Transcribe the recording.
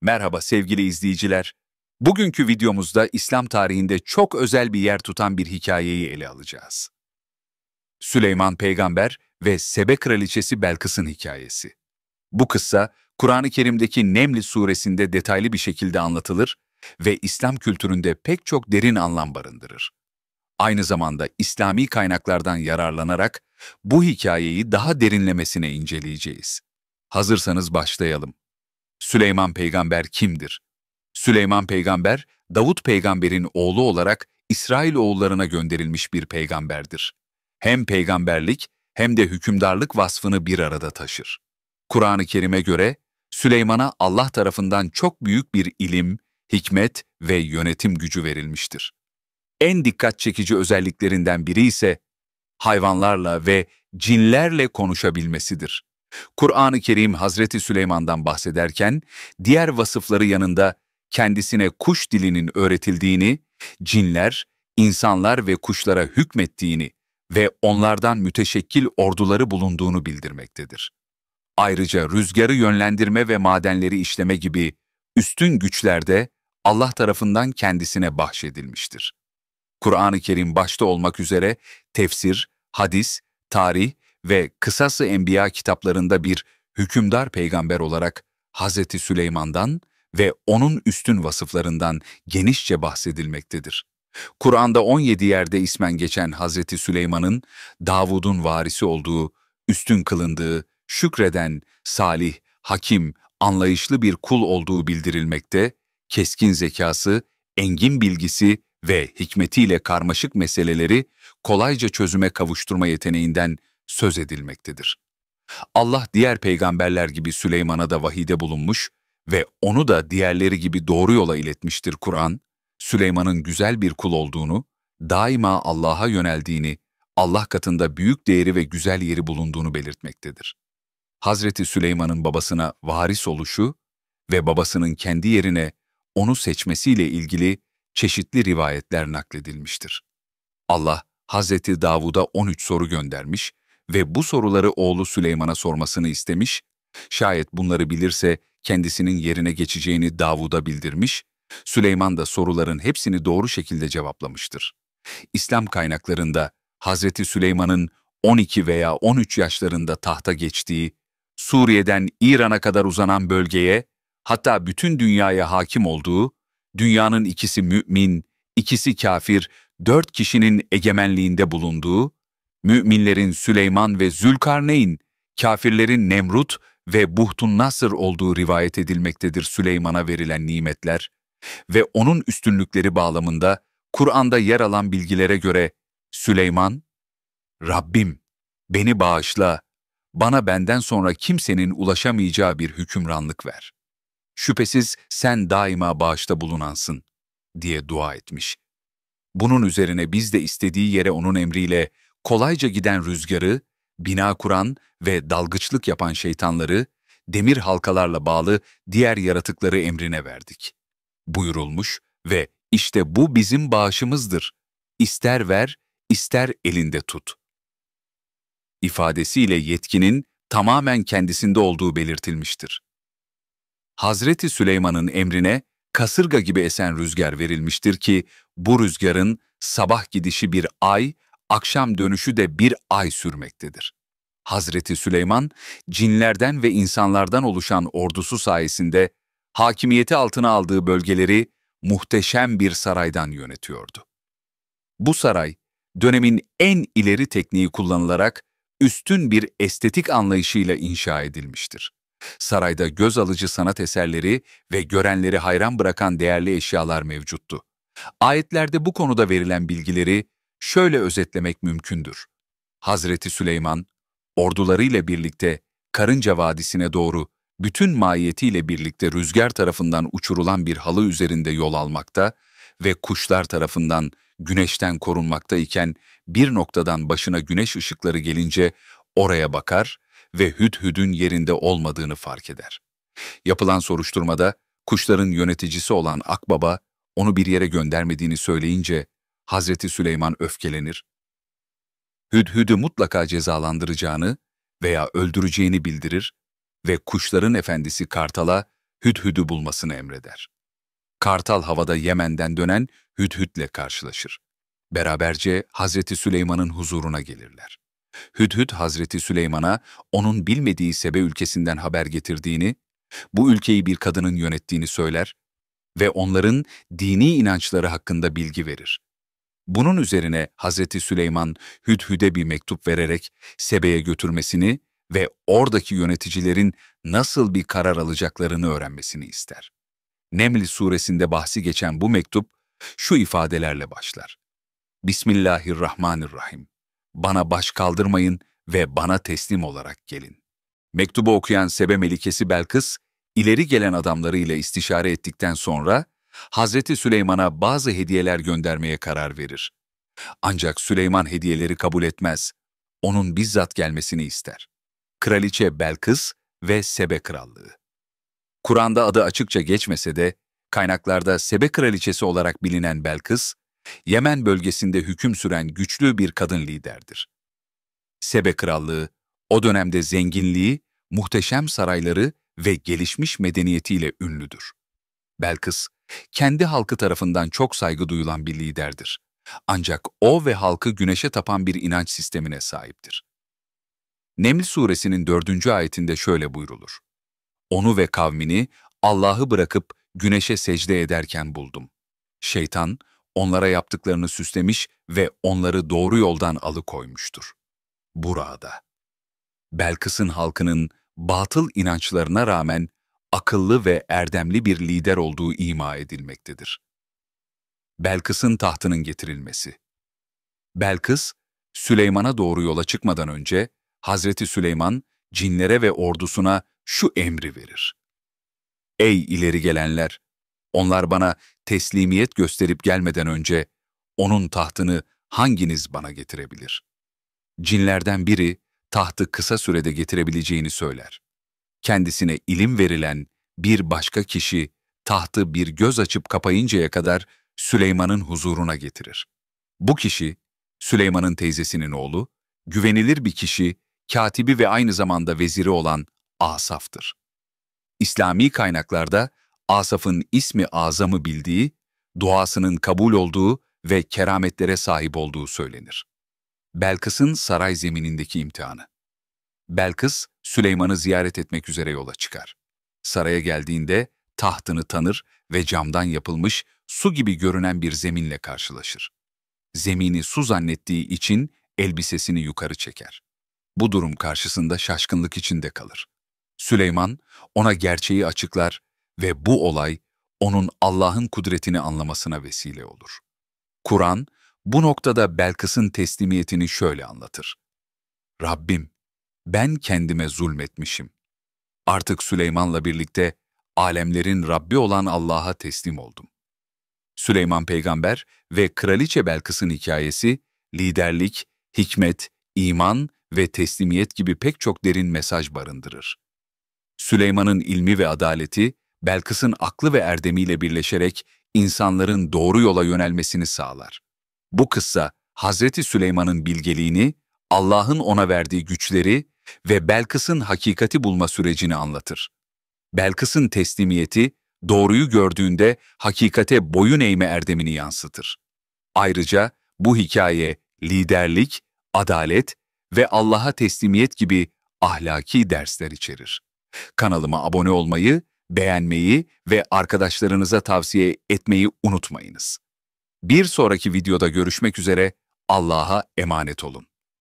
Merhaba sevgili izleyiciler. Bugünkü videomuzda İslam tarihinde çok özel bir yer tutan bir hikayeyi ele alacağız. Süleyman Peygamber ve Sebe Kraliçesi Belkıs'ın hikayesi. Bu kıssa, Kur'an-ı Kerim'deki Neml suresinde detaylı bir şekilde anlatılır ve İslam kültüründe pek çok derin anlam barındırır. Aynı zamanda İslami kaynaklardan yararlanarak bu hikayeyi daha derinlemesine inceleyeceğiz. Hazırsanız başlayalım. Süleyman Peygamber kimdir? Süleyman Peygamber, Davut Peygamber'in oğlu olarak İsrailoğullarına gönderilmiş bir peygamberdir. Hem peygamberlik hem de hükümdarlık vasfını bir arada taşır. Kur'an-ı Kerim'e göre Süleyman'a Allah tarafından çok büyük bir ilim, hikmet ve yönetim gücü verilmiştir. En dikkat çekici özelliklerinden biri ise hayvanlarla ve cinlerle konuşabilmesidir. Kur'an-ı Kerim Hazreti Süleyman'dan bahsederken, diğer vasıfları yanında kendisine kuş dilinin öğretildiğini, cinler, insanlar ve kuşlara hükmettiğini ve onlardan müteşekkil orduları bulunduğunu bildirmektedir. Ayrıca rüzgarı yönlendirme ve madenleri işleme gibi üstün güçler de Allah tarafından kendisine bahşedilmiştir. Kur'an-ı Kerim başta olmak üzere tefsir, hadis, tarih ve Kısas-ı Enbiya kitaplarında bir hükümdar peygamber olarak Hz. Süleyman'dan ve onun üstün vasıflarından genişçe bahsedilmektedir. Kur'an'da 17 yerde ismen geçen Hz. Süleyman'ın Davud'un varisi olduğu, üstün kılındığı, şükreden, salih, hakim, anlayışlı bir kul olduğu bildirilmekte, keskin zekası, engin bilgisi ve hikmetiyle karmaşık meseleleri kolayca çözüme kavuşturma yeteneğinden söz edilmektedir. Allah diğer peygamberler gibi Süleyman'a da vahide bulunmuş ve onu da diğerleri gibi doğru yola iletmiştir. Kur'an, Süleyman'ın güzel bir kul olduğunu, daima Allah'a yöneldiğini, Allah katında büyük değeri ve güzel yeri bulunduğunu belirtmektedir. Hazreti Süleyman'ın babasına varis oluşu ve babasının kendi yerine onu seçmesiyle ilgili çeşitli rivayetler nakledilmiştir. Allah, Hazreti Davud'a 13 soru göndermiş ve bu soruları oğlu Süleyman'a sormasını istemiş, şayet bunları bilirse kendisinin yerine geçeceğini Davud'a bildirmiş, Süleyman da soruların hepsini doğru şekilde cevaplamıştır. İslam kaynaklarında Hazreti Süleyman'ın 12 veya 13 yaşlarında tahta geçtiği, Suriye'den İran'a kadar uzanan bölgeye, hatta bütün dünyaya hakim olduğu, dünyanın ikisi mümin, ikisi kafir, 4 kişinin egemenliğinde bulunduğu, müminlerin Süleyman ve Zülkarneyn, kafirlerin Nemrut ve Buhtun Nasır olduğu rivayet edilmektedir. Süleyman'a verilen nimetler ve onun üstünlükleri bağlamında Kur'an'da yer alan bilgilere göre Süleyman, "Rabbim, beni bağışla, bana benden sonra kimsenin ulaşamayacağı bir hükümranlık ver. Şüphesiz sen daima bağışta bulunansın," diye dua etmiş. Bunun üzerine biz de istediği yere onun emriyle kolayca giden rüzgarı, bina kuran ve dalgıçlık yapan şeytanları, demir halkalarla bağlı diğer yaratıkları emrine verdik. Buyurulmuş ve işte bu bizim bağışımızdır. İster ver, ister elinde tut. İfadesiyle yetkinin tamamen kendisinde olduğu belirtilmiştir. Hazreti Süleyman'ın emrine kasırga gibi esen rüzgar verilmiştir ki bu rüzgarın sabah gidişi bir ay, akşam dönüşü de bir ay sürmektedir. Hazreti Süleyman, cinlerden ve insanlardan oluşan ordusu sayesinde hakimiyeti altına aldığı bölgeleri muhteşem bir saraydan yönetiyordu. Bu saray, dönemin en ileri tekniği kullanılarak üstün bir estetik anlayışıyla inşa edilmiştir. Sarayda göz alıcı sanat eserleri ve görenleri hayran bırakan değerli eşyalar mevcuttu. Ayetlerde bu konuda verilen bilgileri şöyle özetlemek mümkündür. Hazreti Süleyman, ordularıyla birlikte Karınca Vadisi'ne doğru bütün mahiyetiyle birlikte rüzgar tarafından uçurulan bir halı üzerinde yol almakta ve kuşlar tarafından güneşten korunmakta iken bir noktadan başına güneş ışıkları gelince oraya bakar ve Hüdhüd'ün yerinde olmadığını fark eder. Yapılan soruşturmada kuşların yöneticisi olan Akbaba onu bir yere göndermediğini söyleyince Hazreti Süleyman öfkelenir. Hüdhüd'ü mutlaka cezalandıracağını veya öldüreceğini bildirir ve kuşların efendisi Kartal'a Hüdhüd'ü bulmasını emreder. Kartal havada Yemen'den dönen Hüdhüd'le karşılaşır. Beraberce Hazreti Süleyman'ın huzuruna gelirler. Hüdhüd Hazreti Süleyman'a onun bilmediği Sebe ülkesinden haber getirdiğini, bu ülkeyi bir kadının yönettiğini söyler ve onların dini inançları hakkında bilgi verir. Bunun üzerine Hazreti Süleyman Hüdhüd'e bir mektup vererek Sebe'ye götürmesini ve oradaki yöneticilerin nasıl bir karar alacaklarını öğrenmesini ister. Neml suresinde bahsi geçen bu mektup şu ifadelerle başlar. Bismillahirrahmanirrahim. Bana baş kaldırmayın ve bana teslim olarak gelin. Mektubu okuyan Sebe Melikesi Belkıs, ileri gelen adamlarıyla istişare ettikten sonra Hazreti Süleyman'a bazı hediyeler göndermeye karar verir. Ancak Süleyman hediyeleri kabul etmez. Onun bizzat gelmesini ister. Kraliçe Belkıs ve Sebe Krallığı. Kur'an'da adı açıkça geçmese de, kaynaklarda Sebe Kraliçesi olarak bilinen Belkıs, Yemen bölgesinde hüküm süren güçlü bir kadın liderdir. Sebe Krallığı, o dönemde zenginliği, muhteşem sarayları ve gelişmiş medeniyetiyle ünlüdür. Belkıs, kendi halkı tarafından çok saygı duyulan bir liderdir. Ancak o ve halkı güneşe tapan bir inanç sistemine sahiptir. Neml suresinin 4. ayetinde şöyle buyrulur. Onu ve kavmini Allah'ı bırakıp güneşe secde ederken buldum. Şeytan, onlara yaptıklarını süslemiş ve onları doğru yoldan alıkoymuştur. Burada, Belkıs'ın halkının batıl inançlarına rağmen akıllı ve erdemli bir lider olduğu ima edilmektedir. Belkıs'ın tahtının getirilmesi. Belkıs, Süleyman'a doğru yola çıkmadan önce Hazreti Süleyman, cinlere ve ordusuna şu emri verir. Ey ileri gelenler! Onlar bana teslimiyet gösterip gelmeden önce onun tahtını hanginiz bana getirebilir? Cinlerden biri tahtı kısa sürede getirebileceğini söyler. Kendisine ilim verilen bir başka kişi tahtı bir göz açıp kapayıncaya kadar Süleyman'ın huzuruna getirir. Bu kişi, Süleyman'ın teyzesinin oğlu, güvenilir bir kişi, katibi ve aynı zamanda veziri olan Asaf'tır. İslami kaynaklarda Asaf'ın ismi azamı bildiği, duasının kabul olduğu ve kerametlere sahip olduğu söylenir. Belkıs'ın saray zeminindeki imtihanı. Belkıs, Süleyman'ı ziyaret etmek üzere yola çıkar. Saraya geldiğinde tahtını tanır ve camdan yapılmış su gibi görünen bir zeminle karşılaşır. Zemini su zannettiği için elbisesini yukarı çeker. Bu durum karşısında şaşkınlık içinde kalır. Süleyman ona gerçeği açıklar ve bu olay onun Allah'ın kudretini anlamasına vesile olur. Kur'an bu noktada Belkıs'ın teslimiyetini şöyle anlatır. Rabbim, ben kendime zulmetmişim. Artık Süleyman'la birlikte alemlerin Rabbi olan Allah'a teslim oldum. Süleyman peygamber ve Kraliçe Belkıs'ın hikayesi, liderlik, hikmet, iman ve teslimiyet gibi pek çok derin mesaj barındırır. Süleyman'ın ilmi ve adaleti, Belkıs'ın aklı ve erdemiyle birleşerek insanların doğru yola yönelmesini sağlar. Bu kıssa, Hazreti Süleyman'ın bilgeliğini, Allah'ın ona verdiği güçleri ve Belkıs'ın hakikati bulma sürecini anlatır. Belkıs'ın teslimiyeti, doğruyu gördüğünde hakikate boyun eğme erdemini yansıtır. Ayrıca bu hikaye liderlik, adalet ve Allah'a teslimiyet gibi ahlaki dersler içerir. Kanalıma abone olmayı, beğenmeyi ve arkadaşlarınıza tavsiye etmeyi unutmayınız. Bir sonraki videoda görüşmek üzere, Allah'a emanet olun.